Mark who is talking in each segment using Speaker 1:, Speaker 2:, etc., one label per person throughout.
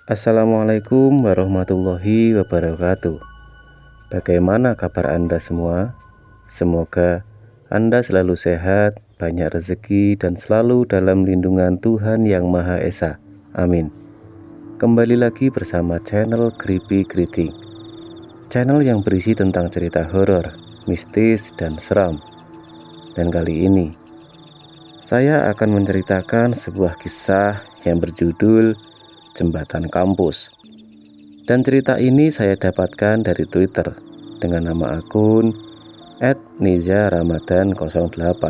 Speaker 1: Assalamualaikum warahmatullahi wabarakatuh. Bagaimana kabar Anda semua? Semoga Anda selalu sehat, banyak rezeki, dan selalu dalam lindungan Tuhan Yang Maha Esa. Amin. Kembali lagi bersama channel Creepy Greeting, channel yang berisi tentang cerita horor, mistis, dan seram. Dan kali ini saya akan menceritakan sebuah kisah yang berjudul Jembatan Kampus. Dan cerita ini saya dapatkan dari Twitter dengan nama akun @nizaramadan08.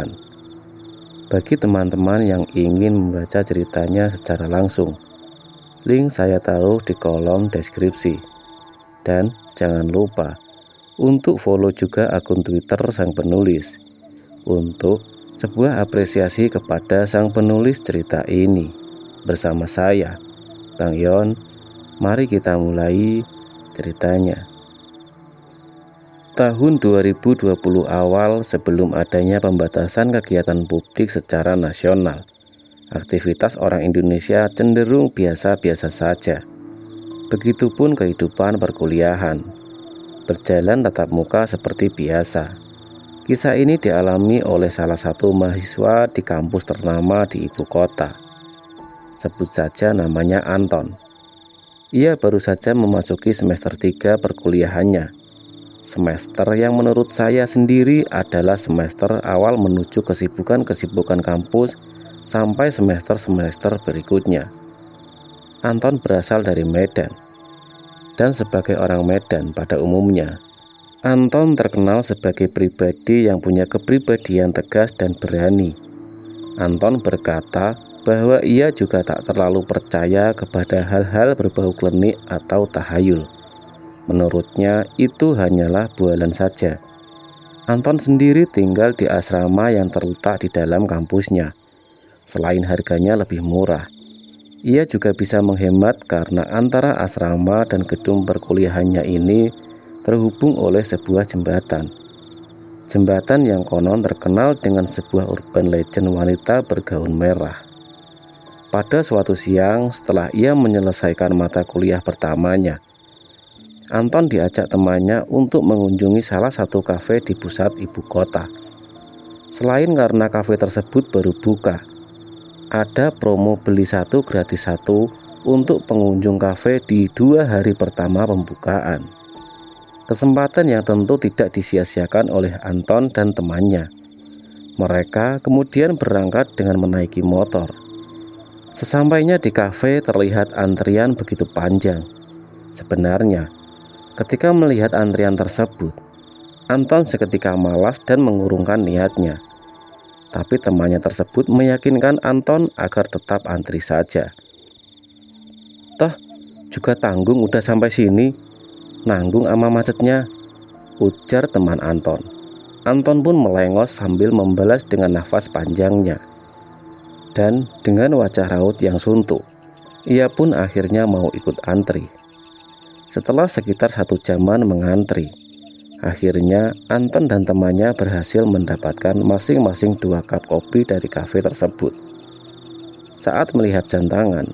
Speaker 1: Bagi teman-teman yang ingin membaca ceritanya secara langsung, link saya taruh di kolom deskripsi. Dan jangan lupa untuk follow juga akun Twitter sang penulis untuk sebuah apresiasi kepada sang penulis cerita ini. Bersama saya, Bang Yon, mari kita mulai ceritanya. Tahun 2020 awal, sebelum adanya pembatasan kegiatan publik secara nasional, aktivitas orang Indonesia cenderung biasa-biasa saja. Begitupun kehidupan perkuliahan, berjalan tatap muka seperti biasa. Kisah ini dialami oleh salah satu mahasiswa di kampus ternama di ibu kota. Sebut saja namanya Anton. Ia baru saja memasuki semester 3 perkuliahannya. Semester yang menurut saya sendiri adalah semester awal menuju kesibukan-kesibukan kampus sampai semester-semester berikutnya. Anton berasal dari Medan. Dan sebagai orang Medan pada umumnya, Anton terkenal sebagai pribadi yang punya kepribadian tegas dan berani. Anton berkata bahwa ia juga tak terlalu percaya kepada hal-hal berbau klinik atau tahayul. Menurutnya itu hanyalah bualan saja. Anton sendiri tinggal di asrama yang terletak di dalam kampusnya. Selain harganya lebih murah, ia juga bisa menghemat karena antara asrama dan gedung perkuliahannya ini terhubung oleh sebuah jembatan. Jembatan yang konon terkenal dengan sebuah urban legend wanita bergaun merah. Pada suatu siang setelah ia menyelesaikan mata kuliah pertamanya, Anton diajak temannya untuk mengunjungi salah satu kafe di pusat ibu kota. Selain karena kafe tersebut baru buka, ada promo beli satu gratis satu untuk pengunjung kafe di 2 hari pertama pembukaan. Kesempatan yang tentu tidak disia-siakan oleh Anton dan temannya. Mereka kemudian berangkat dengan menaiki motor. Sesampainya di kafe terlihat antrian begitu panjang. Sebenarnya, ketika melihat antrian tersebut, Anton seketika malas dan mengurungkan niatnya. Tapi temannya tersebut meyakinkan Anton agar tetap antri saja. "Toh, juga tanggung udah sampai sini. Nanggung ama macetnya," ujar teman Anton. Anton pun melengos sambil membalas dengan nafas panjangnya. Dan dengan wajah raut yang suntuk, ia pun akhirnya mau ikut antri. Setelah sekitar 1 jaman mengantri, akhirnya Anton dan temannya berhasil mendapatkan masing-masing 2 cup kopi dari kafe tersebut. Saat melihat jam tangan,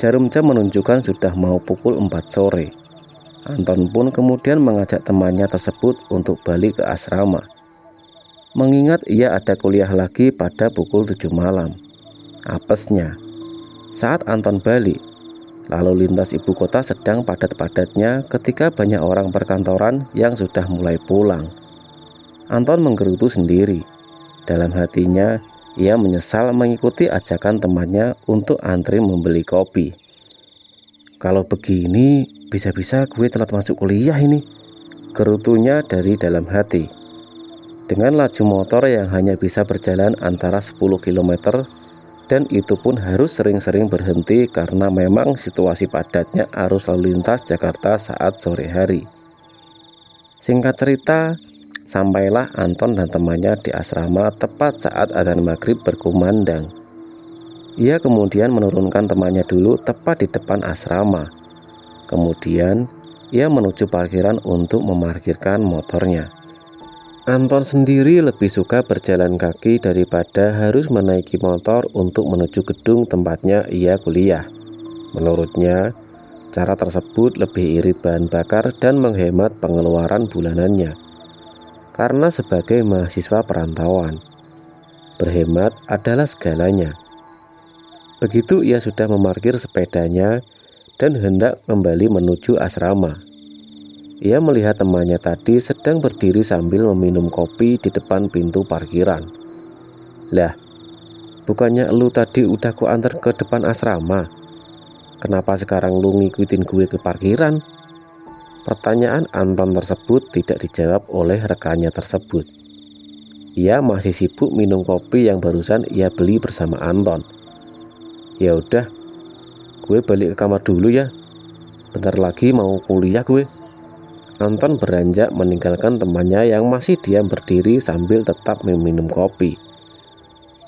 Speaker 1: jarum jam menunjukkan sudah mau pukul 4 sore. Anton pun kemudian mengajak temannya tersebut untuk balik ke asrama, mengingat ia ada kuliah lagi pada pukul 7 malam. Apesnya, saat Anton balik, lalu lintas ibu kota sedang padat-padatnya ketika banyak orang perkantoran yang sudah mulai pulang. Anton menggerutu sendiri. Dalam hatinya, ia menyesal mengikuti ajakan temannya untuk antri membeli kopi. "Kalau begini, bisa-bisa gue telat masuk kuliah ini," gerutunya dari dalam hati. Dengan laju motor yang hanya bisa berjalan antara 10 km, dan itu pun harus sering-sering berhenti karena memang situasi padatnya arus lalu lintas Jakarta saat sore hari. Singkat cerita, sampailah Anton dan temannya di asrama tepat saat adzan maghrib berkumandang. Ia kemudian menurunkan temannya dulu tepat di depan asrama. Kemudian ia menuju parkiran untuk memarkirkan motornya. Anton sendiri lebih suka berjalan kaki daripada harus menaiki motor untuk menuju gedung tempatnya ia kuliah. Menurutnya, Cara tersebut lebih irit bahan bakar dan menghemat pengeluaran bulanannya. Karena sebagai mahasiswa perantauan, berhemat adalah segalanya. Begitu ia sudah memarkir sepedanya dan hendak kembali menuju asrama, ia melihat temannya tadi sedang berdiri sambil meminum kopi di depan pintu parkiran. Lah, bukannya lu tadi udah ku antar ke depan asrama? Kenapa sekarang lu ngikutin gue ke parkiran? Pertanyaan Anton tersebut tidak dijawab oleh rekannya tersebut. Ia masih sibuk minum kopi yang barusan ia beli bersama Anton. Ya udah, gue balik ke kamar dulu ya. Bentar lagi mau kuliah gue. Anton beranjak meninggalkan temannya yang masih diam berdiri sambil tetap meminum kopi.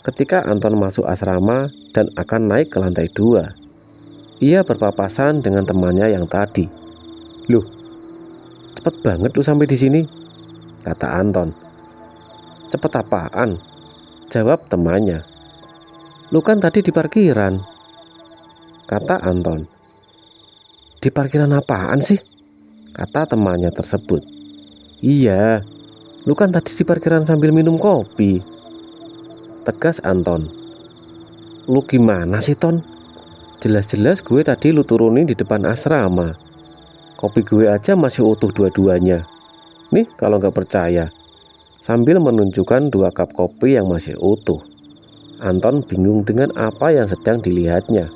Speaker 1: Ketika Anton masuk asrama dan akan naik ke lantai 2, ia berpapasan dengan temannya yang tadi. Loh, cepet banget lu sampai di sini, kata Anton. Cepet apaan? Jawab temannya. Lu kan tadi di parkiran, kata Anton. Di parkiran apaan sih? Kata temannya tersebut. Iya, lu kan tadi di parkiran sambil minum kopi, tegas Anton. Lu gimana sih, Ton? Jelas-jelas gue tadi lu turunin di depan asrama. Kopi gue aja masih utuh dua-duanya. Nih kalau nggak percaya. Sambil menunjukkan 2 cup kopi yang masih utuh. Anton bingung dengan apa yang sedang dilihatnya.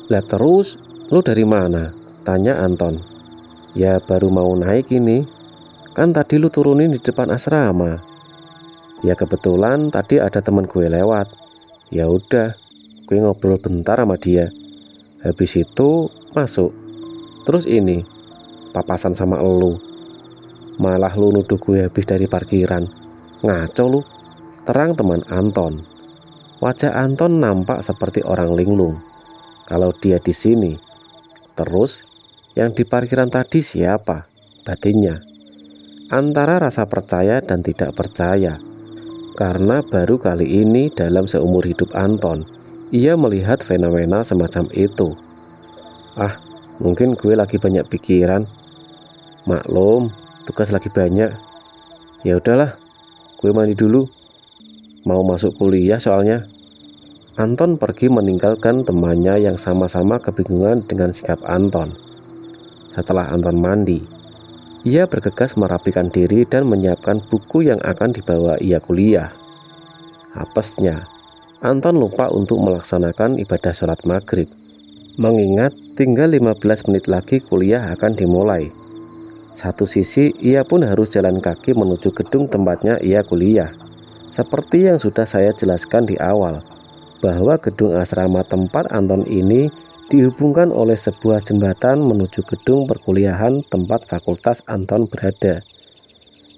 Speaker 1: Lah terus, lu dari mana? Tanya Anton. Ya baru mau naik ini. Kan tadi lu turunin di depan asrama. Ya kebetulan tadi ada teman gue lewat. Ya udah, gue ngobrol bentar sama dia. Habis itu masuk. Terus ini papasan sama elu. Malah lu nuduh gue habis dari parkiran. Ngaco lu. Terang teman Anton. Wajah Anton nampak seperti orang linglung kalau dia di sini. Terus yang di parkiran tadi siapa? Batinnya antara rasa percaya dan tidak percaya. Karena baru kali ini dalam seumur hidup Anton, ia melihat fenomena semacam itu. Ah, mungkin gue lagi banyak pikiran. Maklum, tugas lagi banyak. Ya udahlah, gue mandi dulu. Mau masuk kuliah soalnya. Anton pergi meninggalkan temannya yang sama-sama kebingungan dengan sikap Anton. Setelah Anton mandi, ia bergegas merapikan diri dan menyiapkan buku yang akan dibawa ia kuliah. Apesnya, Anton lupa untuk melaksanakan ibadah sholat maghrib, mengingat tinggal 15 menit lagi kuliah akan dimulai. Satu sisi ia pun harus jalan kaki menuju gedung tempatnya ia kuliah. Seperti yang sudah saya jelaskan di awal, bahwa gedung asrama tempat Anton ini dihubungkan oleh sebuah jembatan menuju gedung perkuliahan tempat fakultas Anton berada,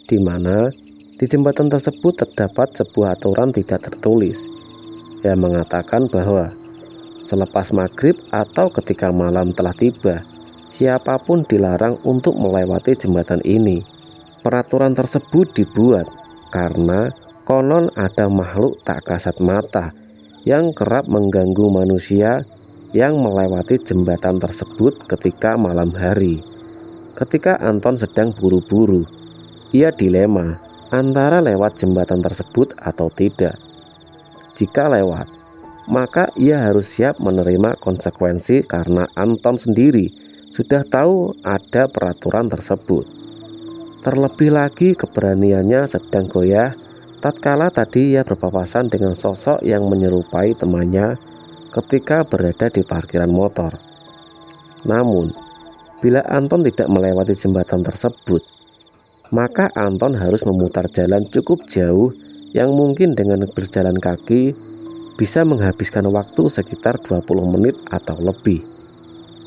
Speaker 1: di mana di jembatan tersebut terdapat sebuah aturan tidak tertulis yang mengatakan bahwa selepas maghrib atau ketika malam telah tiba, siapapun dilarang untuk melewati jembatan ini. Peraturan tersebut dibuat karena konon ada makhluk tak kasat mata yang kerap mengganggu manusia yang melewati jembatan tersebut ketika malam hari. Ketika Anton sedang buru-buru, ia dilema antara lewat jembatan tersebut atau tidak. Jika lewat, maka ia harus siap menerima konsekuensi karena Anton sendiri sudah tahu ada peraturan tersebut. Terlebih lagi keberaniannya sedang goyah tatkala tadi ia berpapasan dengan sosok yang menyerupai temannya ketika berada di parkiran motor. Namun, bila Anton tidak melewati jembatan tersebut, maka Anton harus memutar jalan cukup jauh yang mungkin dengan berjalan kaki bisa menghabiskan waktu sekitar 20 menit atau lebih.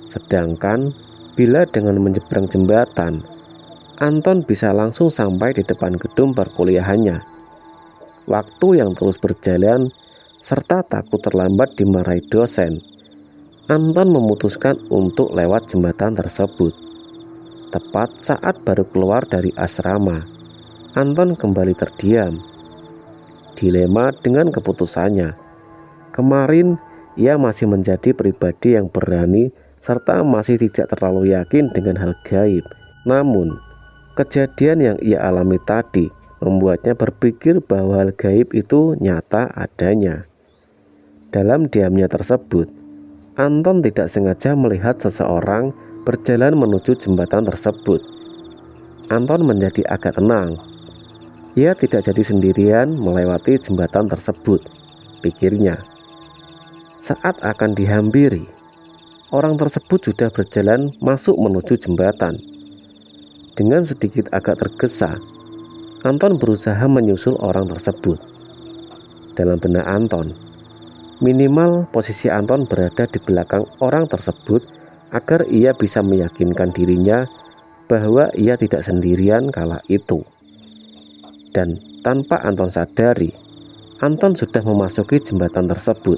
Speaker 1: Sedangkan bila dengan menyeberang jembatan, Anton bisa langsung sampai di depan gedung perkuliahannya. Waktu yang terus berjalan serta takut terlambat dimarahi dosen, Anton memutuskan untuk lewat jembatan tersebut. Tepat saat baru keluar dari asrama, Anton kembali terdiam. Dilema dengan keputusannya. Kemarin ia masih menjadi pribadi yang berani serta masih tidak terlalu yakin dengan hal gaib. Namun, kejadian yang ia alami tadi membuatnya berpikir bahwa hal gaib itu nyata adanya. Dalam diamnya tersebut, Anton tidak sengaja melihat seseorang berjalan menuju jembatan tersebut. Anton menjadi agak tenang. Ia tidak jadi sendirian melewati jembatan tersebut, pikirnya. Saat akan dihampiri, orang tersebut sudah berjalan masuk menuju jembatan. Dengan sedikit agak tergesa, Anton berusaha menyusul orang tersebut. Dalam benak Anton, minimal posisi Anton berada di belakang orang tersebut agar ia bisa meyakinkan dirinya bahwa ia tidak sendirian kala itu. Dan tanpa Anton sadari, Anton sudah memasuki jembatan tersebut.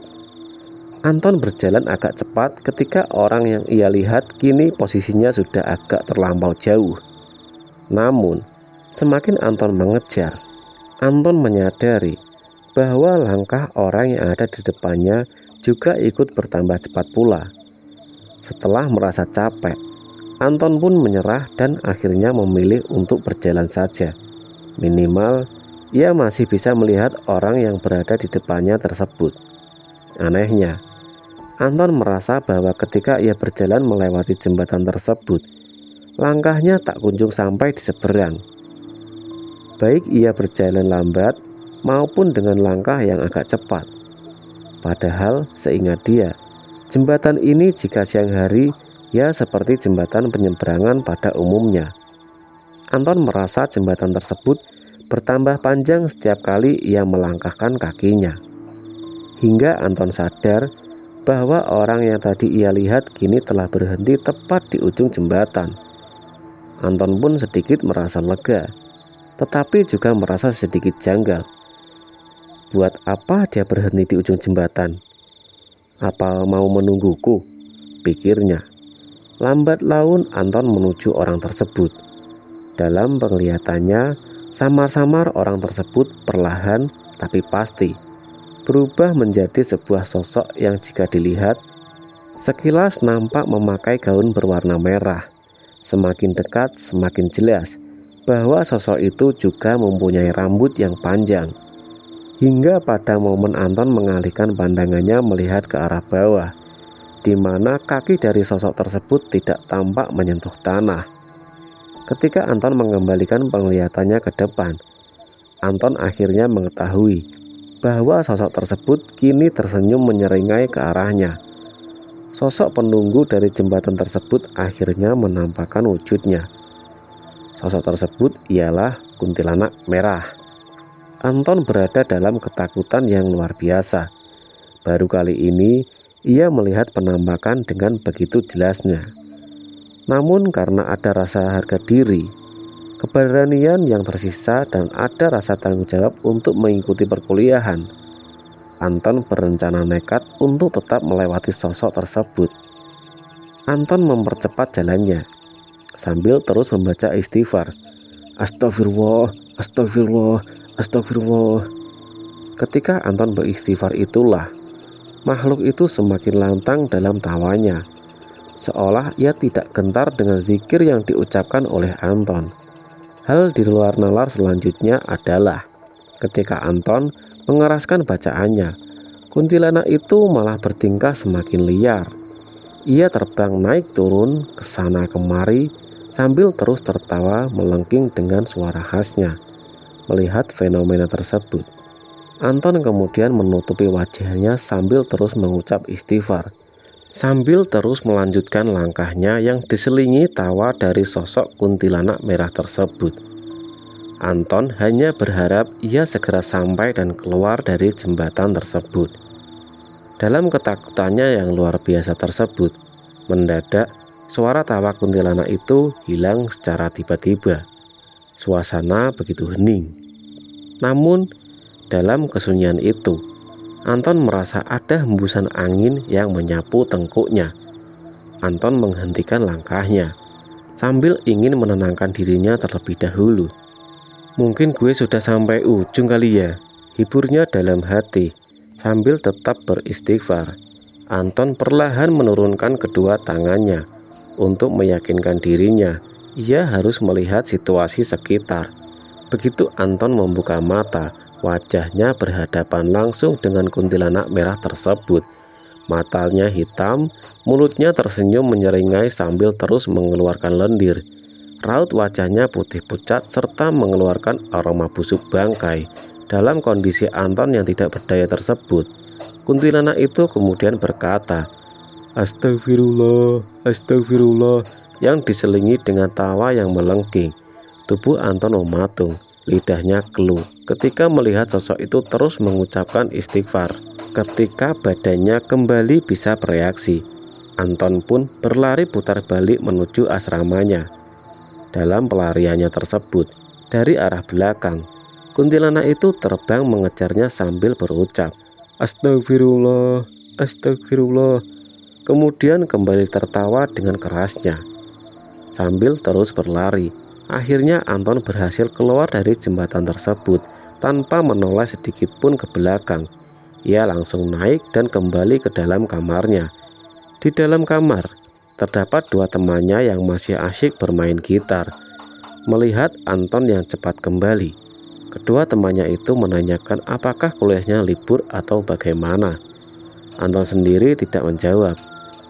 Speaker 1: Anton berjalan agak cepat ketika orang yang ia lihat kini posisinya sudah agak terlampau jauh. Namun, semakin Anton mengejar, Anton menyadari bahwa langkah orang yang ada di depannya juga ikut bertambah cepat pula. Setelah merasa capek, Anton pun menyerah dan akhirnya memilih untuk berjalan saja. Minimal, ia masih bisa melihat orang yang berada di depannya tersebut. Anehnya, Anton merasa bahwa ketika ia berjalan melewati jembatan tersebut, langkahnya tak kunjung sampai di seberang. Baik ia berjalan lambat maupun dengan langkah yang agak cepat. Padahal seingat dia, jembatan ini jika siang hari ya seperti jembatan penyeberangan pada umumnya. Anton merasa jembatan tersebut bertambah panjang setiap kali ia melangkahkan kakinya. Hingga Anton sadar bahwa orang yang tadi ia lihat kini telah berhenti tepat di ujung jembatan. Anton pun sedikit merasa lega, tetapi juga merasa sedikit janggal. Buat apa dia berhenti di ujung jembatan? Apa mau menungguku? Pikirnya. Lambat laun Anton menuju orang tersebut. Dalam penglihatannya, samar-samar orang tersebut perlahan tapi pasti berubah menjadi sebuah sosok yang jika dilihat sekilas nampak memakai gaun berwarna merah. Semakin dekat semakin jelas bahwa sosok itu juga mempunyai rambut yang panjang. Hingga pada momen Anton mengalihkan pandangannya melihat ke arah bawah, di mana kaki dari sosok tersebut tidak tampak menyentuh tanah. Ketika Anton mengembalikan penglihatannya ke depan, Anton akhirnya mengetahui bahwa sosok tersebut kini tersenyum menyeringai ke arahnya. Sosok penunggu dari jembatan tersebut akhirnya menampakkan wujudnya. Sosok tersebut ialah kuntilanak merah. Anton berada dalam ketakutan yang luar biasa. Baru kali ini ia melihat penampakan dengan begitu jelasnya. Namun karena ada rasa harga diri, keberanian yang tersisa dan ada rasa tanggung jawab untuk mengikuti perkuliahan, Anton berencana nekat untuk tetap melewati sosok tersebut. Anton mempercepat jalannya sambil terus membaca istighfar. Astagfirullah, astagfirullah, astagfirullah. Ketika Anton beristighfar itulah makhluk itu semakin lantang dalam tawanya, seolah ia tidak gentar dengan zikir yang diucapkan oleh Anton. Hal di luar nalar selanjutnya adalah ketika Anton mengeraskan bacaannya, kuntilanak itu malah bertingkah semakin liar. Ia terbang naik turun ke sana kemari sambil terus tertawa melengking dengan suara khasnya. Melihat fenomena tersebut, Anton kemudian menutupi wajahnya sambil terus mengucap istighfar, sambil terus melanjutkan langkahnya yang diselingi tawa dari sosok kuntilanak merah tersebut. Anton hanya berharap ia segera sampai dan keluar dari jembatan tersebut. Dalam ketakutannya yang luar biasa tersebut, mendadak suara tawa kuntilanak itu hilang secara tiba-tiba. Suasana begitu hening. Namun dalam kesunyian itu, Anton merasa ada hembusan angin yang menyapu tengkuknya. Anton menghentikan langkahnya sambil ingin menenangkan dirinya terlebih dahulu. Mungkin gue sudah sampai ujung kali ya, hiburnya dalam hati sambil tetap beristighfar. Anton perlahan menurunkan kedua tangannya untuk meyakinkan dirinya ia harus melihat situasi sekitar. Begitu Anton membuka mata, wajahnya berhadapan langsung dengan kuntilanak merah tersebut. Matanya hitam, mulutnya tersenyum menyeringai sambil terus mengeluarkan lendir. Raut wajahnya putih pucat serta mengeluarkan aroma busuk bangkai. Dalam kondisi Anton yang tidak berdaya tersebut, kuntilanak itu kemudian berkata, "Astagfirullah, astagfirullah," yang diselingi dengan tawa yang melengking. Tubuh Anton mematung, lidahnya keluh ketika melihat sosok itu terus mengucapkan istighfar. Ketika badannya kembali bisa bereaksi, Anton pun berlari putar balik menuju asramanya. Dalam pelariannya tersebut, dari arah belakang, kuntilanak itu terbang mengejarnya sambil berucap, "Astagfirullah, astagfirullah." Kemudian kembali tertawa dengan kerasnya. Sambil terus berlari, akhirnya Anton berhasil keluar dari jembatan tersebut tanpa menoleh sedikit pun ke belakang. Ia langsung naik dan kembali ke dalam kamarnya. Di dalam kamar, terdapat dua temannya yang masih asyik bermain gitar. Melihat Anton yang cepat kembali, kedua temannya itu menanyakan apakah kuliahnya libur atau bagaimana. Anton sendiri tidak menjawab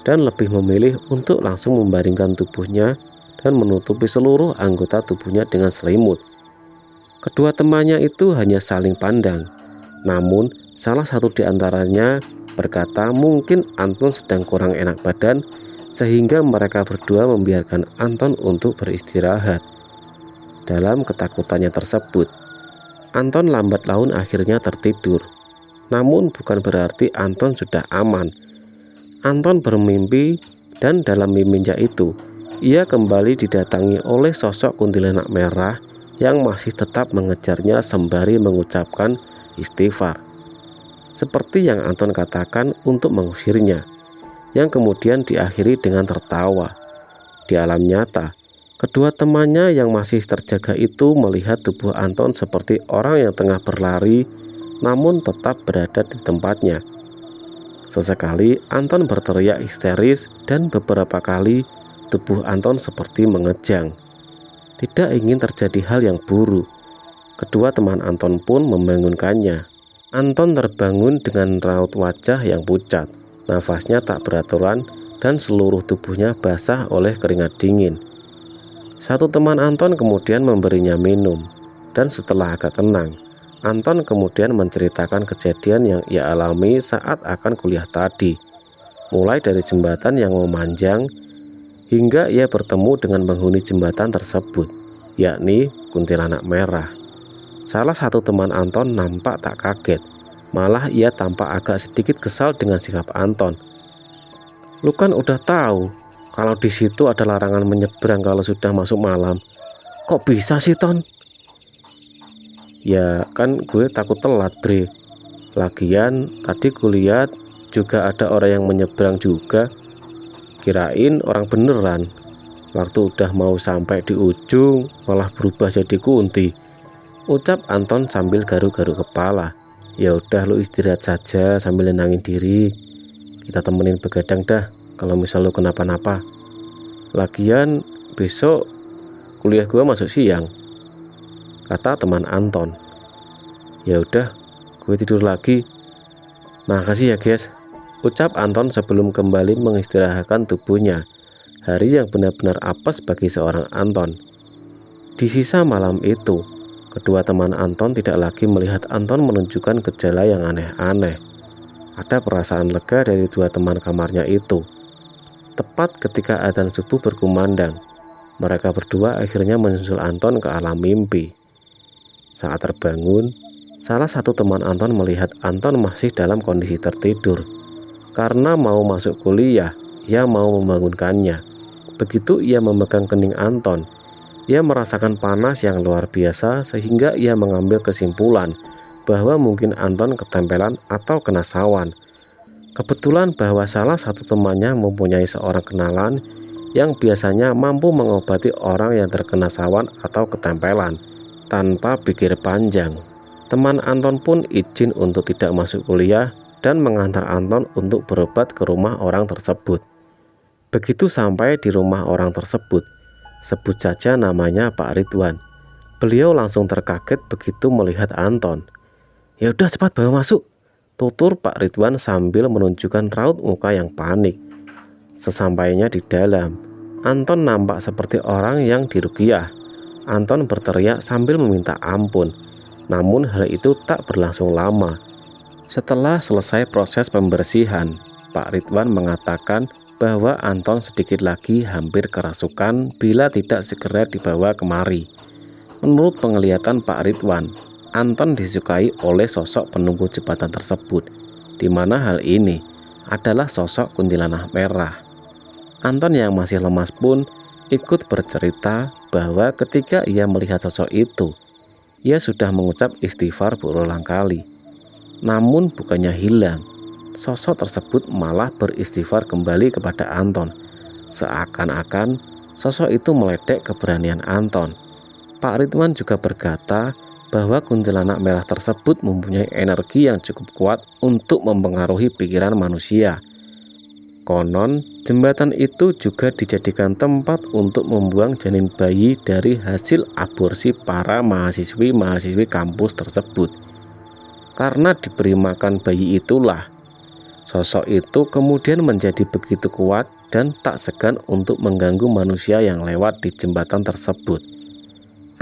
Speaker 1: dan lebih memilih untuk langsung membaringkan tubuhnya dan menutupi seluruh anggota tubuhnya dengan selimut. Kedua temannya itu hanya saling pandang. Namun salah satu di antaranya berkata mungkin Anton sedang kurang enak badan sehingga mereka berdua membiarkan Anton untuk beristirahat. Dalam ketakutannya tersebut, Anton lambat laun akhirnya tertidur. Namun bukan berarti Anton sudah aman. Anton bermimpi dan dalam mimpinya itu ia kembali didatangi oleh sosok kuntilanak merah yang masih tetap mengejarnya sembari mengucapkan istighfar. Seperti yang Anton katakan untuk mengusirnya, yang kemudian diakhiri dengan tertawa. Di alam nyata, kedua temannya yang masih terjaga itu melihat tubuh Anton seperti orang yang tengah berlari namun tetap berada di tempatnya. Sesekali Anton berteriak histeris dan beberapa kali tubuh Anton seperti mengejang. Tidak ingin terjadi hal yang buruk, kedua teman Anton pun membangunkannya. Anton terbangun dengan raut wajah yang pucat, nafasnya tak beraturan dan seluruh tubuhnya basah oleh keringat dingin. Satu teman Anton kemudian memberinya minum, dan setelah agak tenang, Anton kemudian menceritakan kejadian yang ia alami saat akan kuliah tadi, mulai dari jembatan yang memanjang hingga ia bertemu dengan penghuni jembatan tersebut, yakni kuntilanak merah. Salah satu teman Anton nampak tak kaget, malah ia tampak agak sedikit kesal dengan sikap Anton. "Lu kan udah tahu kalau di situ ada larangan menyeberang kalau sudah masuk malam. Kok bisa sih, Ton?" "Ya kan gue takut telat, bre. Lagian tadi kulihat juga ada orang yang menyeberang juga. Kirain orang beneran. Waktu udah mau sampai di ujung malah berubah jadi kunti," ucap Anton sambil garuk-garuk kepala. "Ya udah lu istirahat saja sambil nenangin diri. Kita temenin begadang dah kalau misal lu kenapa-napa. Lagian besok kuliah gua masuk siang," kata teman Anton. "Ya udah, gue tidur lagi. Makasih ya guys," ucap Anton sebelum kembali mengistirahatkan tubuhnya. Hari yang benar-benar apes bagi seorang Anton. Di sisa malam itu, kedua teman Anton tidak lagi melihat Anton menunjukkan gejala yang aneh-aneh. Ada perasaan lega dari dua teman kamarnya itu. Tepat ketika adzan subuh berkumandang, mereka berdua akhirnya menyusul Anton ke alam mimpi. Saat terbangun, salah satu teman Anton melihat Anton masih dalam kondisi tertidur. Karena mau masuk kuliah, ia mau membangunkannya. Begitu ia memegang kening Anton, ia merasakan panas yang luar biasa sehingga ia mengambil kesimpulan bahwa mungkin Anton ketempelan atau kena sawan. Kebetulan bahwa salah satu temannya mempunyai seorang kenalan yang biasanya mampu mengobati orang yang terkena sawan atau ketempelan. Tanpa pikir panjang, teman Anton pun izin untuk tidak masuk kuliah dan mengantar Anton untuk berobat ke rumah orang tersebut. Begitu sampai di rumah orang tersebut, sebut saja namanya Pak Ridwan. Beliau langsung terkaget begitu melihat Anton. "Ya udah cepat bawa masuk," tutur Pak Ridwan sambil menunjukkan raut muka yang panik. Sesampainya di dalam, Anton nampak seperti orang yang diruqyah. Anton berteriak sambil meminta ampun. Namun hal itu tak berlangsung lama. Setelah selesai proses pembersihan, Pak Ridwan mengatakan bahwa Anton sedikit lagi hampir kerasukan bila tidak segera dibawa kemari. Menurut penglihatan Pak Ridwan, Anton disukai oleh sosok penunggu jembatan tersebut, di mana hal ini adalah sosok kuntilanak merah. Anton yang masih lemas pun ikut bercerita bahwa ketika ia melihat sosok itu, ia sudah mengucap istighfar berulang kali. Namun bukannya hilang, sosok tersebut malah beristighfar kembali kepada Anton. Seakan-akan sosok itu meledek keberanian Anton. Pak Ridwan juga berkata bahwa kuntilanak merah tersebut mempunyai energi yang cukup kuat untuk mempengaruhi pikiran manusia. Konon, jembatan itu juga dijadikan tempat untuk membuang janin bayi dari hasil aborsi para mahasiswi-mahasiswi kampus tersebut. Karena diberi makan bayi itulah, sosok itu kemudian menjadi begitu kuat dan tak segan untuk mengganggu manusia yang lewat di jembatan tersebut.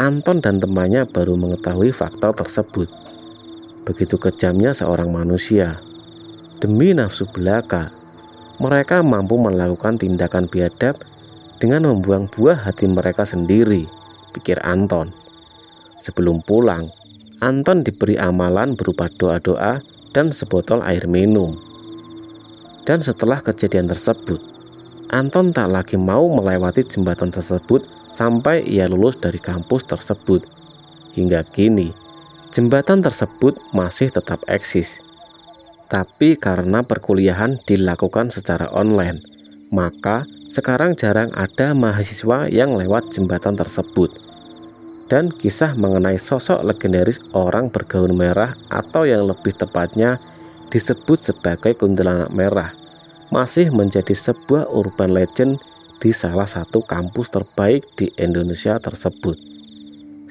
Speaker 1: Anton dan temannya baru mengetahui fakta tersebut. Begitu kejamnya seorang manusia. Demi nafsu belaka, mereka mampu melakukan tindakan biadab dengan membuang buah hati mereka sendiri, pikir Anton. Sebelum pulang, Anton diberi amalan berupa doa-doa dan sebotol air minum. Dan setelah kejadian tersebut, Anton tak lagi mau melewati jembatan tersebut sampai ia lulus dari kampus tersebut. Hingga kini, jembatan tersebut masih tetap eksis. Tapi karena perkuliahan dilakukan secara online, maka sekarang jarang ada mahasiswa yang lewat jembatan tersebut. Dan kisah mengenai sosok legendaris orang bergaun merah atau yang lebih tepatnya disebut sebagai kuntilanak merah masih menjadi sebuah urban legend di salah satu kampus terbaik di Indonesia tersebut.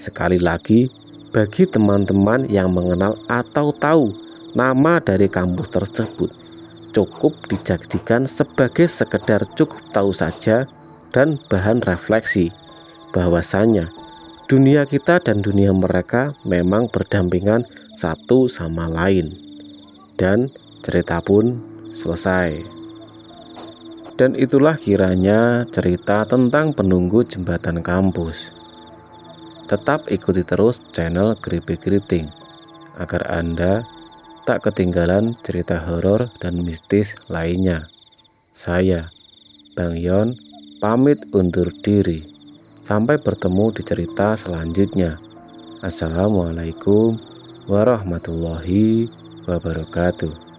Speaker 1: Sekali lagi, bagi teman-teman yang mengenal atau tahu nama dari kampus tersebut, cukup dijadikan sebagai sekedar cukup tahu saja dan bahan refleksi bahwasanya dunia kita dan dunia mereka memang berdampingan satu sama lain. Dan cerita pun selesai. Dan itulah kiranya cerita tentang penunggu jembatan kampus. Tetap ikuti terus channel Keripik Keriting agar Anda tak ketinggalan cerita horor dan mistis lainnya. Saya, Bang Yon, pamit undur diri. Sampai bertemu di cerita selanjutnya. Assalamualaikum warahmatullahi wabarakatuh.